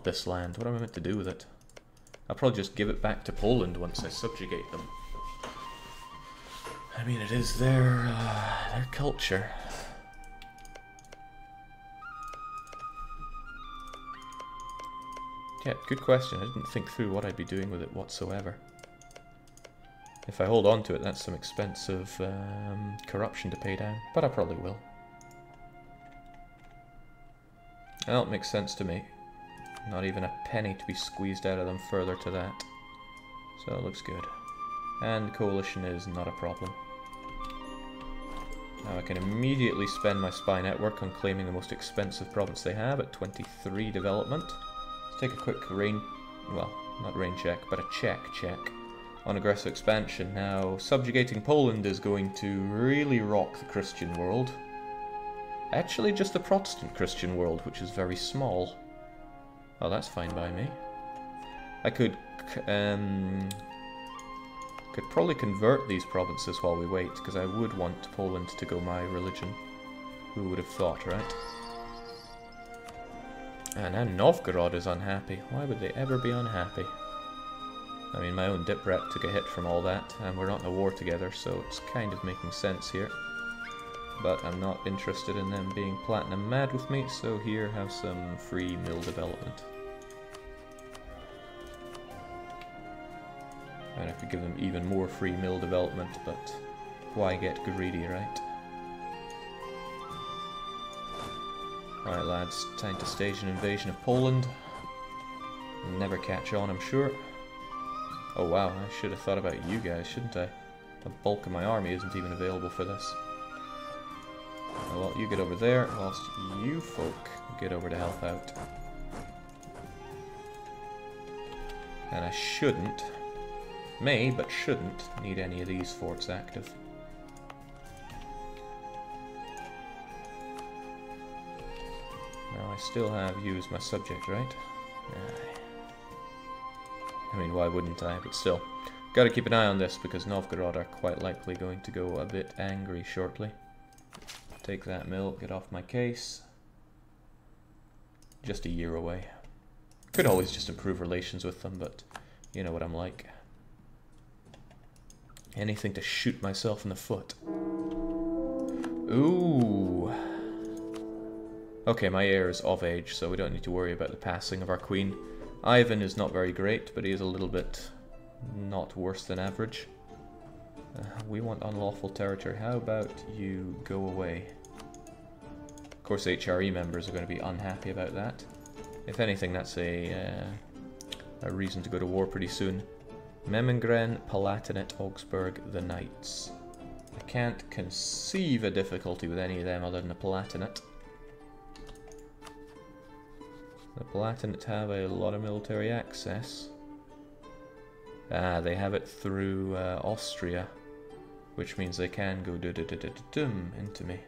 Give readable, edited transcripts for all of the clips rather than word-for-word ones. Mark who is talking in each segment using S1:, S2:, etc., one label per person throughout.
S1: want this land? What am I meant to do with it? I'll probably just give it back to Poland once I subjugate them. I mean, it is their culture. Yeah, good question. I didn't think through what I'd be doing with it whatsoever. If I hold on to it, that's some expensive corruption to pay down, but I probably will. Well, it makes sense to me. Not even a penny to be squeezed out of them further to that. So it looks good. And coalition is not a problem. Now I can immediately spend my spy network on claiming the most expensive province they have at 23 development. Let's take a quick rain, well, not rain check, but a check on aggressive expansion. Now, subjugating Poland is going to really rock the Christian world. Actually, just the Protestant Christian world, which is very small. Oh, that's fine by me. I could probably convert these provinces while we wait, because I would want Poland to go my religion. Who would have thought, right? And now Novgorod is unhappy. Why would they ever be unhappy? I mean, my own dip rep took a hit from all that, and we're not in a war together, so it's kind of making sense here. But I'm not interested in them being platinum mad with me, so here have some free mill development. And I could give them even more free mill development, but why get greedy, right? Alright lads, time to stage an invasion of Poland. Never catch on, I'm sure. Oh wow, I should have thought about you guys, shouldn't I? The bulk of my army isn't even available for this. Well, you get over there, whilst you folk get over to help out. And I shouldn't, may but shouldn't, need any of these forts active. Now I still have you as my subject, right? I mean, why wouldn't I? But still, gotta keep an eye on this because Novgorod are quite likely going to go a bit angry shortly. Take that mill, get off my case. Just a year away. Could always just improve relations with them, but you know what I'm like. Anything to shoot myself in the foot. Ooh. Okay, my heir is of age, so we don't need to worry about the passing of our queen. Ivan is not very great, but he is a little bit not worse than average. We want unlawful territory. How about you go away? Of course, HRE members are going to be unhappy about that. If anything, that's a reason to go to war pretty soon. Memengren, Palatinate, Augsburg, the Knights. I can't conceive a difficulty with any of them other than the Palatinate. The Palatinate have a lot of military access. Ah, they have it through Austria, which means they can go dum into me.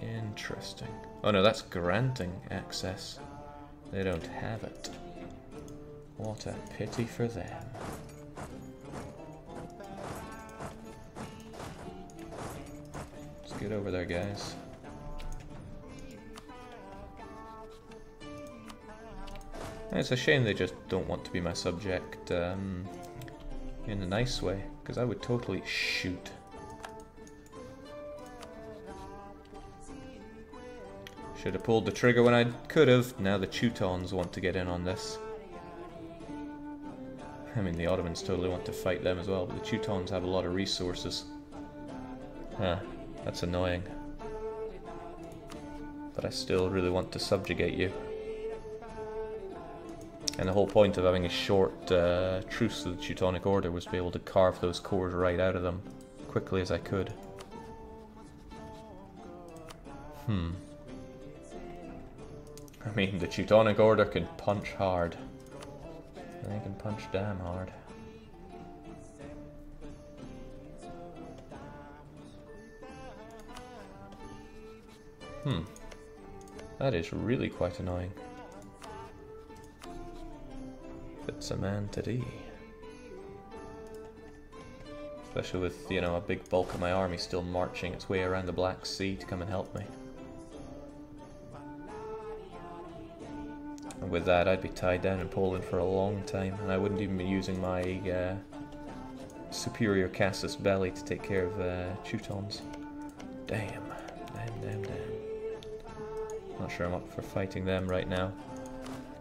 S1: Interesting. Oh no, that's granting access. They don't have it. What a pity for them. Let's get over there, guys. It's a shame they just don't want to be my subject in a nice way, because I would totally shoot. Should have pulled the trigger when I could have. Now the Teutons want to get in on this. I mean, the Ottomans totally want to fight them as well, but the Teutons have a lot of resources. Huh, that's annoying. But I still really want to subjugate you. And the whole point of having a short truce with the Teutonic Order was to be able to carve those cores right out of them quickly as I could. I mean, the Teutonic Order can punch hard. They can punch damn hard. That is really quite annoying. It's a man to do. Especially with, you know, a big bulk of my army still marching its way around the Black Sea to come and help me. And with that, I'd be tied down in Poland for a long time, and I wouldn't even be using my superior casus belli to take care of Teutons. Damn. Damn. Not sure I'm up for fighting them right now,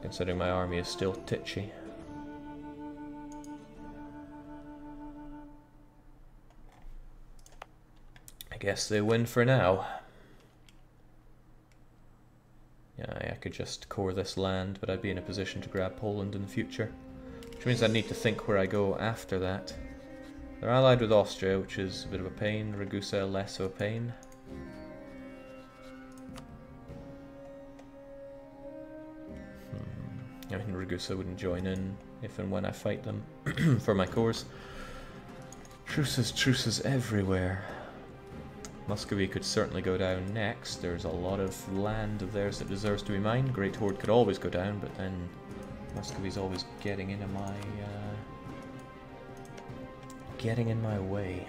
S1: considering my army is still titchy. I guess they win for now. Yeah, I could just core this land, but I'd be in a position to grab Poland in the future. Which means I need to think where I go after that. They're allied with Austria, which is a bit of a pain. Ragusa, less of a pain. I mean, Ragusa wouldn't join in if and when I fight them for my cores. Truces everywhere. Muscovy could certainly go down next. There's a lot of land of theirs that deserves to be mined. Great Horde could always go down, but then Muscovy's always getting into my way.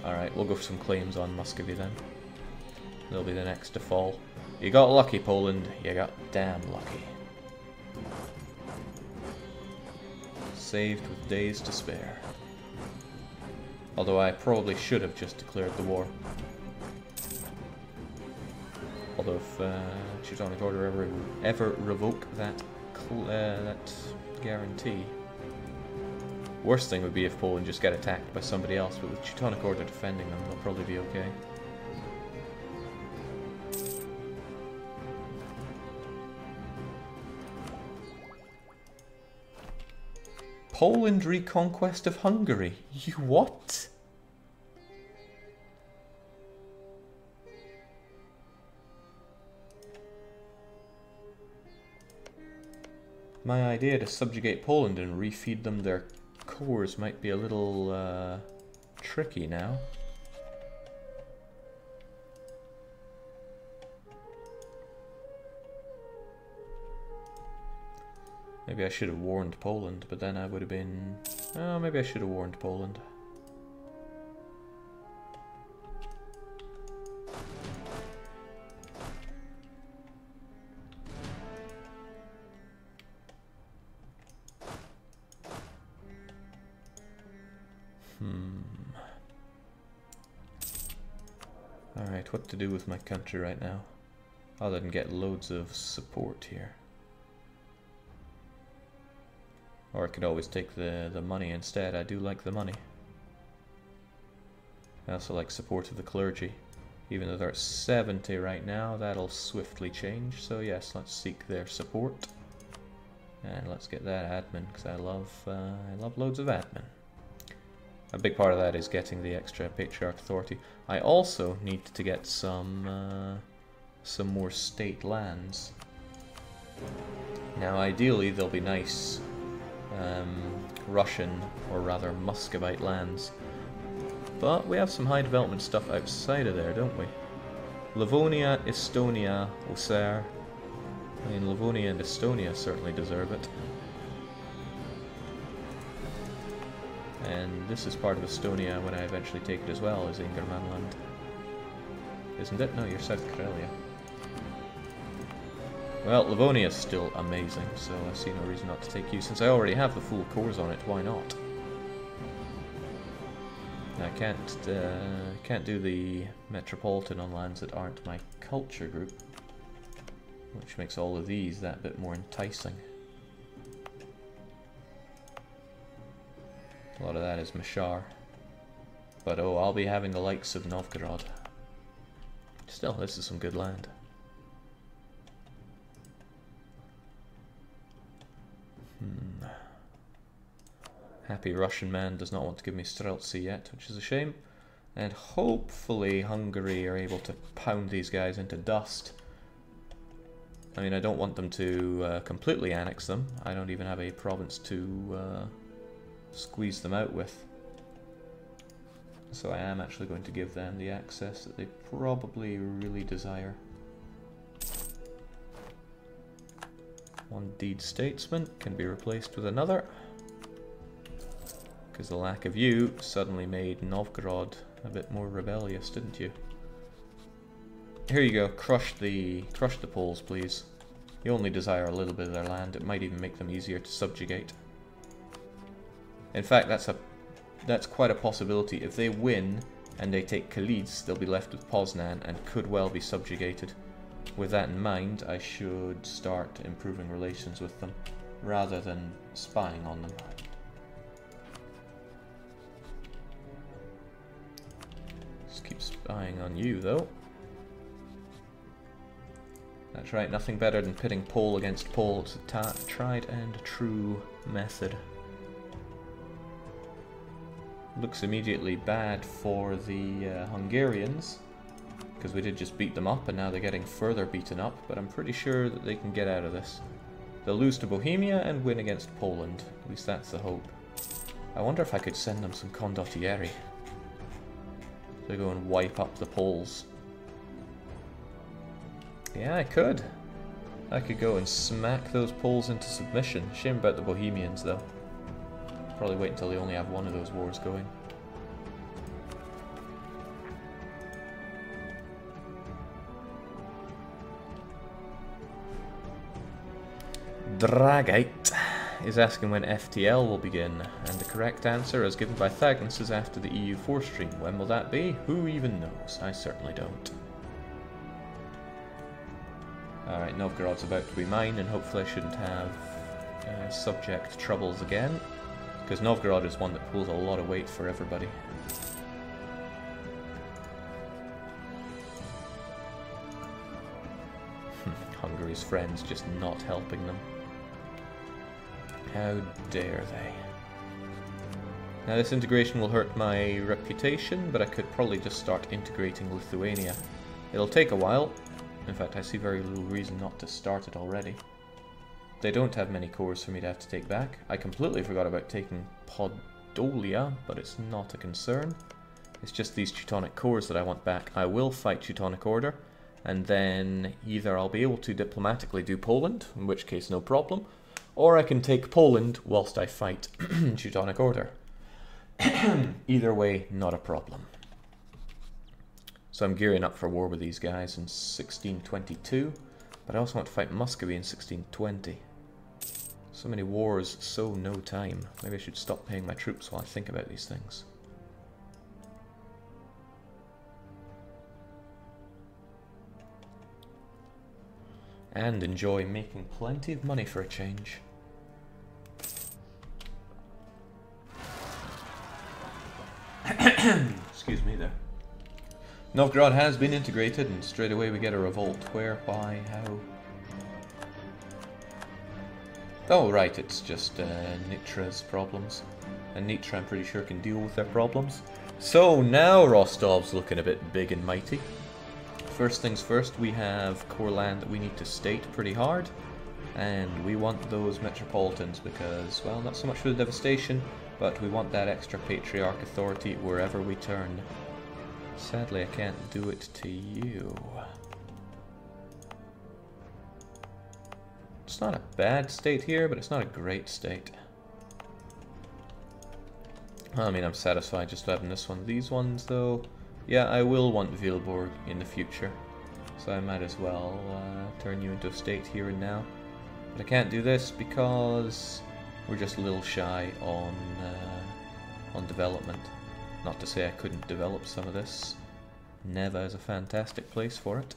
S1: Alright, we'll go for some claims on Muscovy then. They'll be the next to fall. You got lucky, Poland. You got damn lucky. Saved with days to spare. Although I probably should have just declared the war. Although if Teutonic Order ever revoke that guarantee. Worst thing would be if Poland just get attacked by somebody else, but with Teutonic Order defending them, they'll probably be okay. Poland reconquest of Hungary. You what? My idea to subjugate Poland and refeed them their cores might be a little tricky now. Maybe I should have warned Poland, but then I would have been... Oh, maybe I should have warned Poland. Alright, what to do with my country right now? Other than get loads of support here. Or I could always take the money instead. I do like the money. I also like support of the clergy. Even though they're at 70 right now, that'll swiftly change. So yes, let's seek their support. And let's get that admin, because I love loads of admin. A big part of that is getting the extra Patriarch authority. I also need to get some more state lands. Now ideally they'll be nice Russian, or rather Muscovite lands. But we have some high development stuff outside of there, don't we? Livonia, Estonia, Auxerre. I mean, Livonia and Estonia certainly deserve it. And this is part of Estonia when I eventually take it as well, is Ingermanland. Isn't it? No, you're South Karelia. Well, Livonia is still amazing, so I see no reason not to take you. Since I already have the full cores on it, why not? I can't do the Metropolitan on lands that aren't my culture group, which makes all of these that bit more enticing. A lot of that is Mashar. But oh, I'll be having the likes of Novgorod. Still, this is some good land. Happy Russian man does not want to give me Streltsy yet, which is a shame. And hopefully Hungary are able to pound these guys into dust. I mean, I don't want them to completely annex them. I don't even have a province to squeeze them out with. So I am actually going to give them the access that they probably really desire. One deed statesman can be replaced with another. Because the lack of you suddenly made Novgorod a bit more rebellious, didn't you? Here you go, crush the Poles, please. You only desire a little bit of their land. It might even make them easier to subjugate. In fact, that's quite a possibility. If they win and they take Kalisz, they'll be left with Poznan and could well be subjugated. With that in mind, I should start improving relations with them rather than spying on them. Just keep spying on you, though. That's right, nothing better than pitting Pole against Pole. It's a tried and true method. Looks immediately bad for the Hungarians, because we did just beat them up and now they're getting further beaten up, but I'm pretty sure that they can get out of this. They'll lose to Bohemia and win against Poland. At least that's the hope. I wonder if I could send them some condottieri to go and wipe up the Poles. Yeah, I could. I could go and smack those Poles into submission. Shame about the Bohemians, though. Probably wait until they only have one of those wars going. Dragite is asking when FTL will begin, and the correct answer, as given by Thagnus, is after the EU4 stream. When will that be? Who even knows? I certainly don't. Alright, Novgorod's about to be mine, and hopefully I shouldn't have subject troubles again, because Novgorod is one that pulls a lot of weight for everybody. Hungary's friends just not helping them. How dare they? Now this integration will hurt my reputation, but I could probably just start integrating Lithuania. It'll take a while. In fact, I see very little reason not to start it already. They don't have many cores for me to have to take back. I completely forgot about taking Podolia, but it's not a concern. It's just these Teutonic cores that I want back. I will fight Teutonic Order, and then either I'll be able to diplomatically do Poland, in which case no problem, or I can take Poland whilst I fight Teutonic Order. Either way, not a problem. So I'm gearing up for war with these guys in 1622, but I also want to fight Muscovy in 1620. So many wars, so no time. Maybe I should stop paying my troops while I think about these things. And enjoy making plenty of money for a change. Excuse me there. Novgorod has been integrated, and straight away we get a revolt. Where, why, how? Oh, right, it's just Nitra's problems. And Nitra, I'm pretty sure, can deal with their problems. So now Rostov's looking a bit big and mighty. First things first, we have core land that we need to state pretty hard. And we want those metropolitans because, well, not so much for the devastation, but we want that extra patriarch authority wherever we turn. Sadly, I can't do it to you. It's not a bad state here, but it's not a great state. I mean, I'm satisfied just having this one. These ones, though, yeah, I will want Vilborg in the future. So I might as well turn you into a state here and now. But I can't do this because we're just a little shy on development. Not to say I couldn't develop some of this. Neva is a fantastic place for it.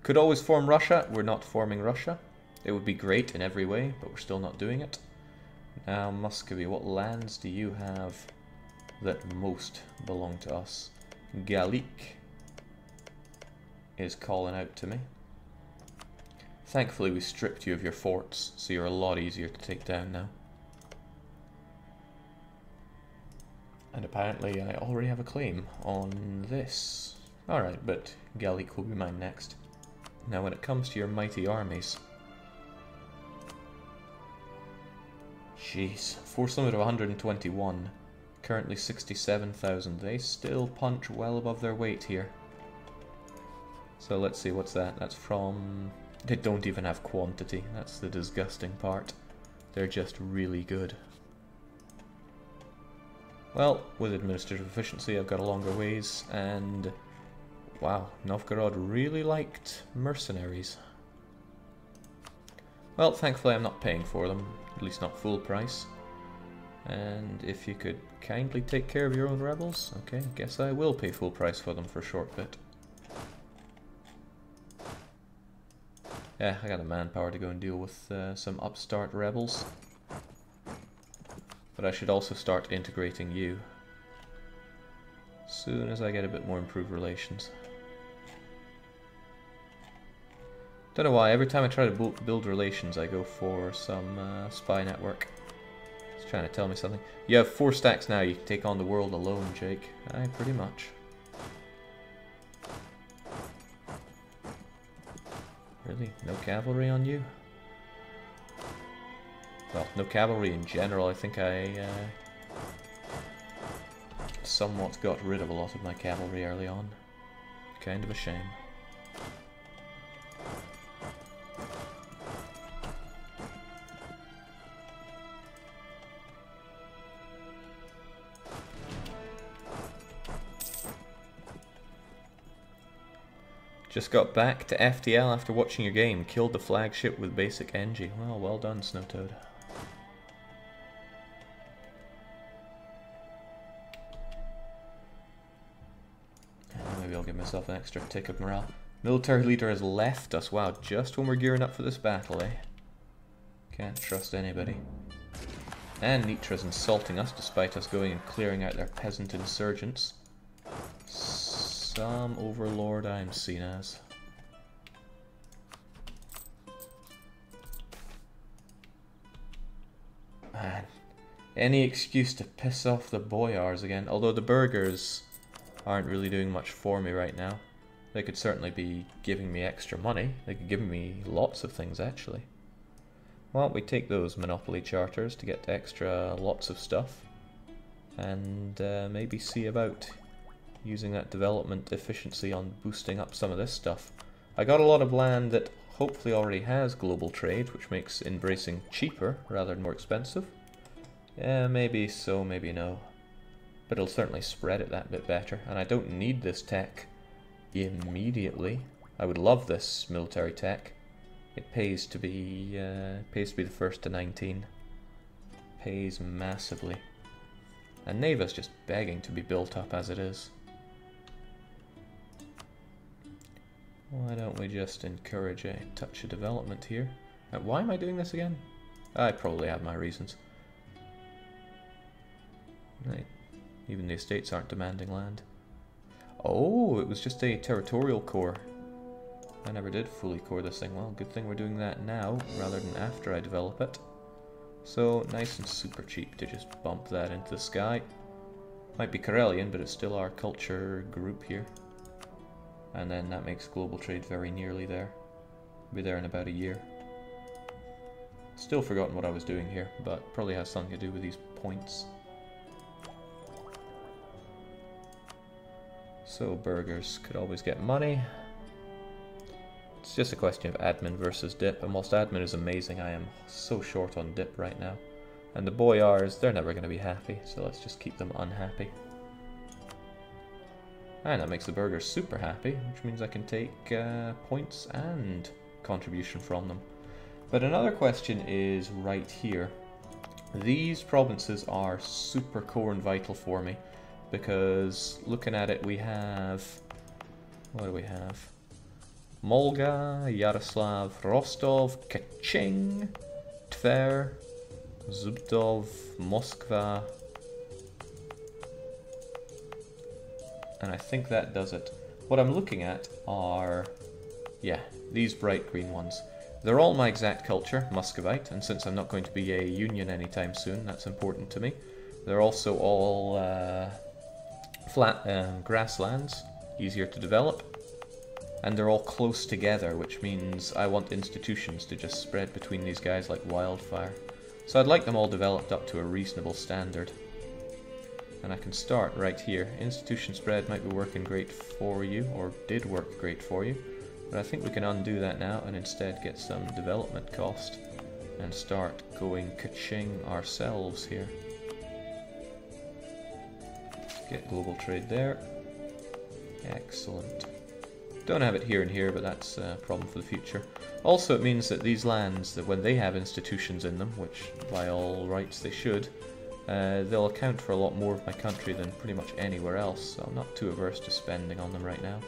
S1: Could always form Russia. We're not forming Russia. It would be great in every way, but we're still not doing it. Now, Muscovy, what lands do you have that most belong to us? Gallic is calling out to me. Thankfully, we stripped you of your forts, so you're a lot easier to take down now. And apparently I already have a claim on this. Alright, but Gallic will be mine next. Now when it comes to your mighty armies... Jeez, force limit of 121. Currently 67,000. They still punch well above their weight here. So let's see, what's that? That's from... They don't even have quantity. That's the disgusting part. They're just really good. Well, with administrative efficiency I've got a longer ways, and wow, Novgorod really liked mercenaries. Well, thankfully I'm not paying for them, at least not full price. And if you could kindly take care of your own rebels, okay, guess I will pay full price for them for a short bit. Yeah, I got the manpower to go and deal with some upstart rebels. But I should also start integrating you soon as I get a bit more improved relations. Don't know why, every time I try to build relations I go for some spy network. It's trying to tell me something. You have 4 stacks now, you can take on the world alone, Jake. Aye, pretty much. Really? No cavalry on you? Well, no cavalry in general. I think I somewhat got rid of a lot of my cavalry early on. Kind of a shame. Just got back to FTL after watching your game. Killed the flagship with basic NG. Well, well done, Snowtoad. Maybe I'll give myself an extra tick of morale. Military leader has left us. Wow, just when we're gearing up for this battle, eh? Can't trust anybody. And Nitra's insulting us despite us going and clearing out their peasant insurgents. Some overlord I'm seen as. Man, any excuse to piss off the boyars again. Although the burghers aren't really doing much for me right now. They could certainly be giving me extra money. They could give me lots of things actually. Well, we take those monopoly charters to get extra lots of stuff. And maybe see about using that development efficiency on boosting up some of this stuff. I got a lot of land that hopefully already has global trade, which makes embracing cheaper rather than more expensive. Yeah, maybe so, maybe no. But it'll certainly spread it that bit better, and I don't need this tech immediately. I would love this military tech. It pays to be the first to 19. Pays massively. And Neva's just begging to be built up as it is. Why don't we just encourage a touch of development here? Why am I doing this again? I probably have my reasons. Right. Even the estates aren't demanding land. Oh, it was just a territorial core. I never did fully core this thing. Well, good thing we're doing that now rather than after I develop it. So, nice and super cheap to just bump that into the sky. Might be Karelian, but it's still our culture group here. And then that makes global trade very nearly there. Be there in about a year. Still forgotten what I was doing here, but probably has something to do with these points. So burghers could always get money. It's just a question of admin versus dip, and whilst admin is amazing, I am so short on dip right now. And the boyars, they're never going to be happy, so let's just keep them unhappy. And that makes the burghers super happy, which means I can take points and contribution from them. But another question is right here. These provinces are super core and vital for me, because looking at it we have... what do we have? Molga, Yaroslav, Rostov, Kaching, Tver, Zubtov, Moskva, and I think that does it. What I'm looking at are, yeah, these bright green ones. They're all my exact culture, Muscovite, and since I'm not going to be a union anytime soon, that's important to me. They're also all flat grasslands, easier to develop. And they're all close together, which means I want institutions to just spread between these guys like wildfire. So I'd like them all developed up to a reasonable standard. And I can start right here. Institution spread might be working great for you, or did work great for you. But I think we can undo that now and instead get some development cost and start going ka-ching ourselves here. Get global trade there. Excellent. Don't have it here and here, but that's a problem for the future. Also, it means that these lands, that when they have institutions in them, which by all rights they should, they'll account for a lot more of my country than pretty much anywhere else, so I'm not too averse to spending on them right now.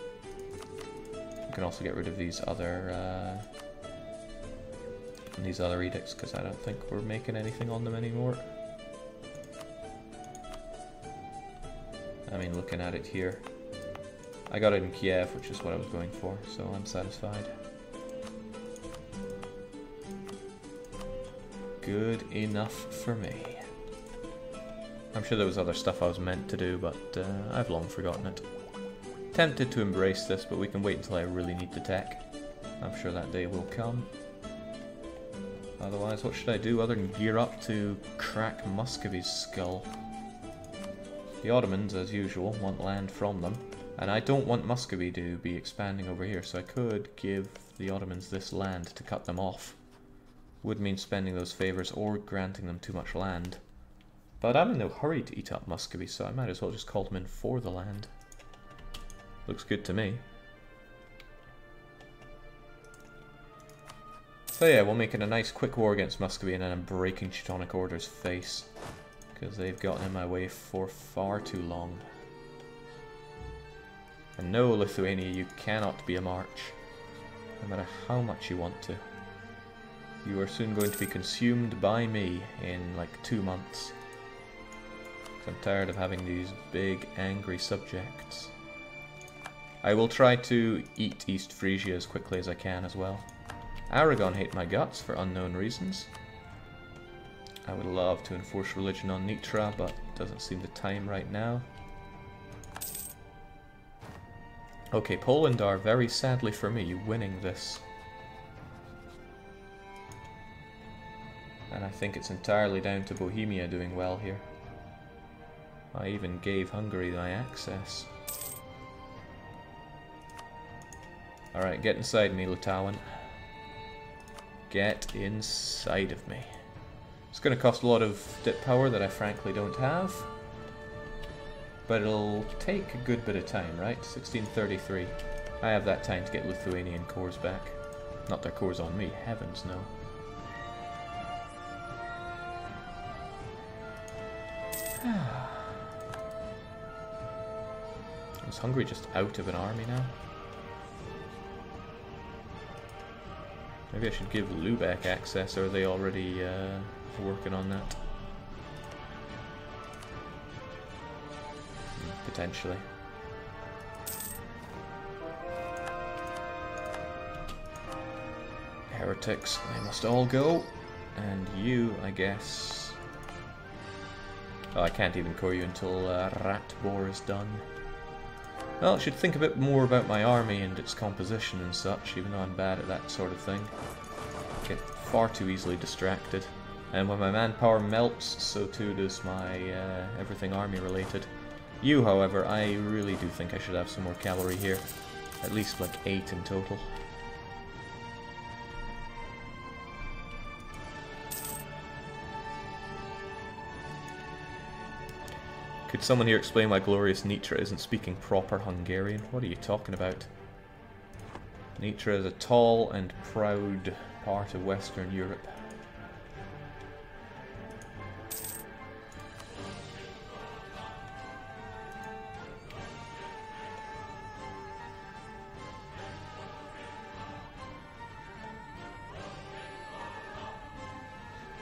S1: I can also get rid of these other edicts, because I don't think we're making anything on them anymore. I mean, looking at it here, I got it in Kiev, which is what I was going for, so I'm satisfied. Good enough for me. I'm sure there was other stuff I was meant to do, but I've long forgotten it. Tempted to embrace this, but we can wait until I really need the tech. I'm sure that day will come. Otherwise, what should I do other than gear up to crack Muscovy's skull? The Ottomans, as usual, want land from them, and I don't want Muscovy to be expanding over here, so I could give the Ottomans this land to cut them off. Would mean spending those favours or granting them too much land. But I'm in no hurry to eat up Muscovy, so I might as well just call them in for the land. Looks good to me. So yeah, we'll make it a nice quick war against Muscovy, and then I'm breaking Teutonic Order's face, because they've gotten in my way for far too long. And no, Lithuania, you cannot be a march, no matter how much you want to. You are soon going to be consumed by me in like 2 months. I'm tired of having these big, angry subjects. I will try to eat East Frisia as quickly as I can as well. Aragon hate my guts for unknown reasons. I would love to enforce religion on Nitra, but doesn't seem the time right now. Okay, Poland are, very sadly for me, winning this. And I think it's entirely down to Bohemia doing well here. I even gave Hungary my access. Alright, get inside me, Litauen. Get inside of me. It's going to cost a lot of dip power that I frankly don't have. But it'll take a good bit of time, right? 1633. I have that time to get Lithuanian cores back. Not their cores on me, heavens no. Is Hungary just out of an army now? Maybe I should give Lubeck access, or are they already working on that? Potentially. Heretics, they must all go. And you, I guess... Oh, I can't even core you until Ratbor is done. Well, I should think a bit more about my army and its composition and such, even though I'm bad at that sort of thing. Get far too easily distracted. And when my manpower melts, so too does my everything army related. You, however, I really do think I should have some more cavalry here. At least like 8 in total. Could someone here explain why glorious Nitra isn't speaking proper Hungarian? What are you talking about? Nitra is a tall and proud part of Western Europe.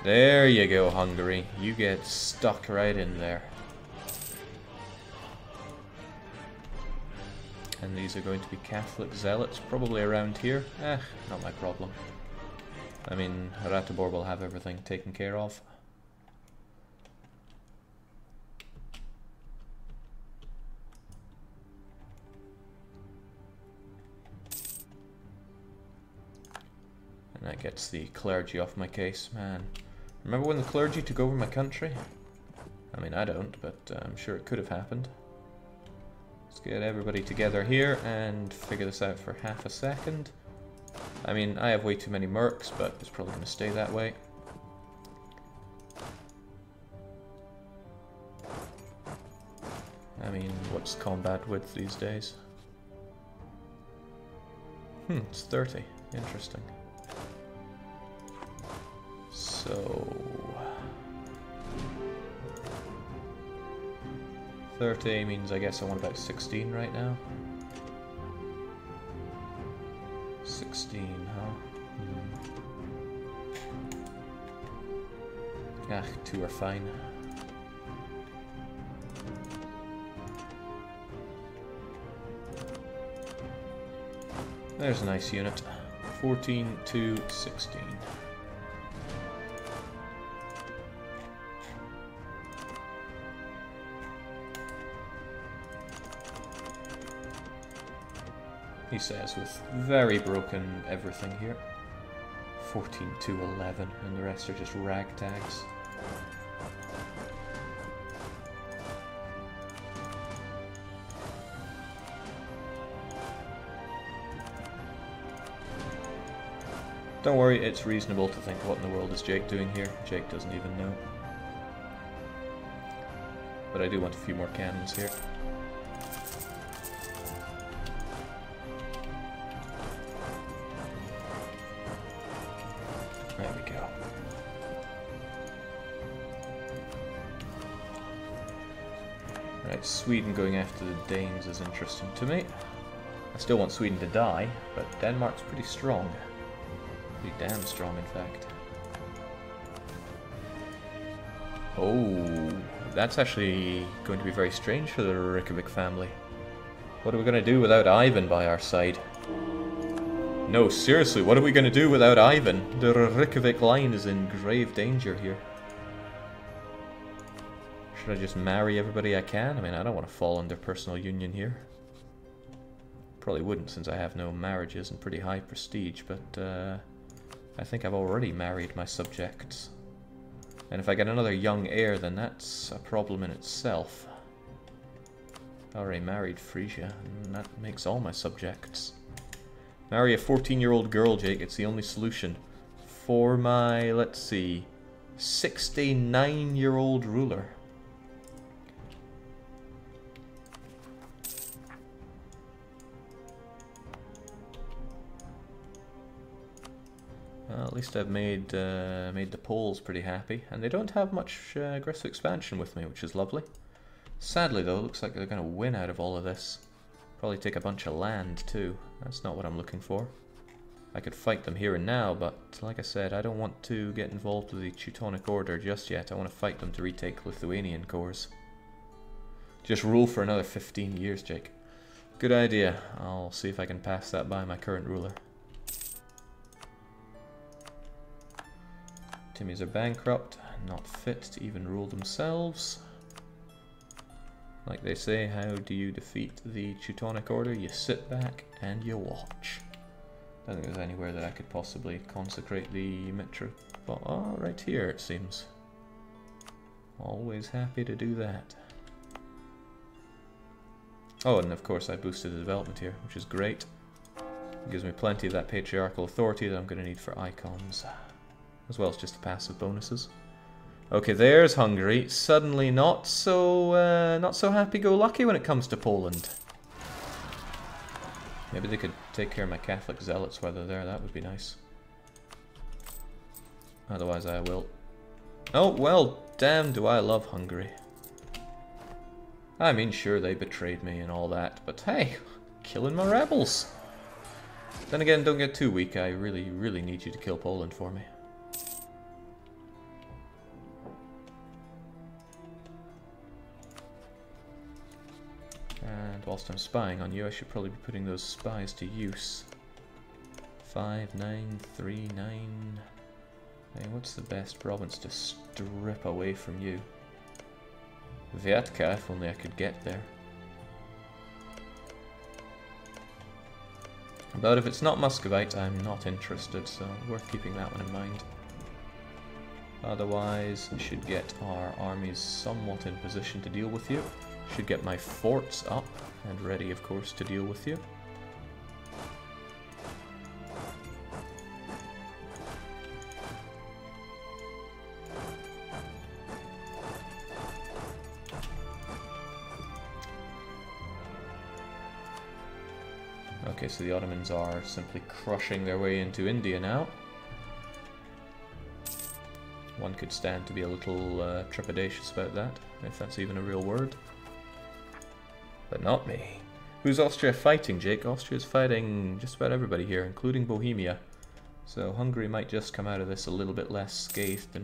S1: There you go, Hungary. You get stuck right in there. And these are going to be Catholic zealots, probably around here. Not my problem. I mean, Ratibor will have everything taken care of. And that gets the clergy off my case, man. Remember when the clergy took over my country? I mean, I don't, but I'm sure it could have happened. Let's get everybody together here and figure this out for half a second. I mean, I have way too many mercs, but it's probably going to stay that way. I mean, what's combat width these days? It's 30. Interesting. So 30 means I guess I want about 16 right now. 16, huh? Ah, 2 are fine. There's a nice unit. 14 to 16. He says, with very broken everything here. 14 to 11, and the rest are just ragtags. Don't worry, it's reasonable to think, what in the world is Jake doing here? Jake doesn't even know. But I do want a few more cannons here. There we go. Right, Sweden going after the Danes is interesting to me. I still want Sweden to die, but Denmark's pretty strong. Pretty damn strong, in fact. Oh, that's actually going to be very strange for the Reykjavik family. What are we going to do without Ivan by our side? No, seriously, what are we going to do without Ivan? The Reykjavik line is in grave danger here. Should I just marry everybody I can? I mean, I don't want to fall under personal union here. Probably wouldn't, since I have no marriages and pretty high prestige, but I think I've already married my subjects. And if I get another young heir, then that's a problem in itself. I already married Frisia, and that makes all my subjects. Marry a 14-year-old girl, Jake. It's the only solution for my, let's see, 69-year-old ruler. Well, at least I've made the Poles pretty happy, and they don't have much aggressive expansion with me, which is lovely. Sadly, though, it looks like they're going to win out of all of this. Probably take a bunch of land, too. That's not what I'm looking for. I could fight them here and now, but like I said, I don't want to get involved with the Teutonic Order just yet. I want to fight them to retake Lithuanian cores. Just rule for another 15 years, Jake. Good idea. I'll see if I can pass that by my current ruler. Timmies are bankrupt, not fit to even rule themselves. Like they say, how do you defeat the Teutonic Order? You sit back and you watch. I don't think there's anywhere that I could possibly consecrate the Mitra. Oh, right here it seems. Always happy to do that. Oh, and of course I boosted the development here, which is great. It gives me plenty of that patriarchal authority that I'm going to need for icons, as well as just the passive bonuses. Okay, there's Hungary. Suddenly not so happy-go-lucky when it comes to Poland. Maybe they could take care of my Catholic zealots while they're there. That would be nice. Otherwise, I will. Oh well, damn! Do I love Hungary? I mean, sure, they betrayed me and all that, but hey, killing my rebels. Then again, don't get too weak. I really, really need you to kill Poland for me. And whilst I'm spying on you, I should probably be putting those spies to use. 5939. Hey, what's the best province to strip away from you? Vyatka, if only I could get there. But if it's not Muscovite, I'm not interested, so worth keeping that one in mind. Otherwise, I should get our armies somewhat in position to deal with you. Should get my forts up and ready, of course, to deal with you. Okay, so the Ottomans are simply crushing their way into India now. One could stand to be a little trepidatious about that, if that's even a real word. But not me. Who's Austria fighting, Jake? Austria's fighting just about everybody here, including Bohemia. So Hungary might just come out of this a little bit less scathed than